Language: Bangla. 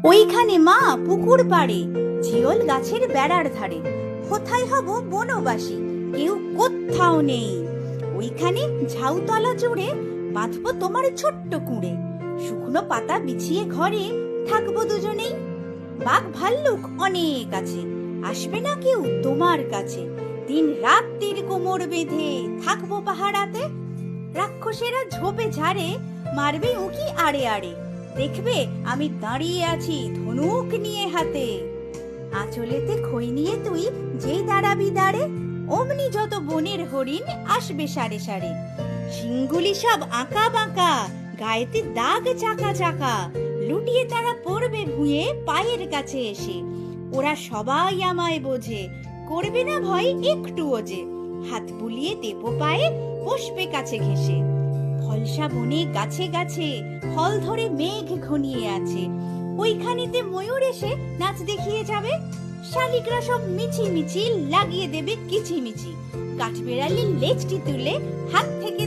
ওইখানে মা পুকুর পাড়ে, ঝিওল গাছের বেড়ার ধারে। কোথায় হব বনবাসী, কেউ কোথাও নেই। ওইখানে ঝাউতলা জুড়ে বাঁধবো তোমার ছোট্ট কুঁড়ে। শুকনো পাতা বিছিয়ে ঘরে থাকবো দুজনেই। বাঘ ভাল্লুক অনেক আছে, আসবে না কেউ তোমার কাছে। দিন রাত্রির কোমর বেঁধে থাকবো পাহারাতে। রাক্ষসেরা ঝোপে ঝাড়ে মারবে উঁকি আড়ে আড়ে। দেখবে আমি দাঁড়িয়ে আছি ধনুক নিয়ে হাতে। আঁচলেতে খই নিয়ে তুই যেই দাঁড়াবি দাঁড়ে, অমনি যত বনের হরিণ আসবে সারে সারে। শিংগুলি সব আঁকা বাঁকা, গায়েতে দাগ চাকা চাকা। লুটিয়ে তারা পড়বে ভুঁয়ে পায়ের কাছে এসে। ওরা সবাই আমায় বোঝে, করবে না ভয় একটুও যে। হাত বুলিয়ে দেবো পায়ে, বসবে কাছে ঘেঁষে। ফলসা বনে গাছে গাছে ফল ধরে মেঘ ঘনিয়ে আছে। ওইখানেতে ময়ূর এসে নাচ দেখিয়ে যাবে। শালিকরা সব মিছি মিছি লাগিয়ে দেবে কিচিমিচি। কাঠবেড়ালি লেজটি তুলে হাত থেকে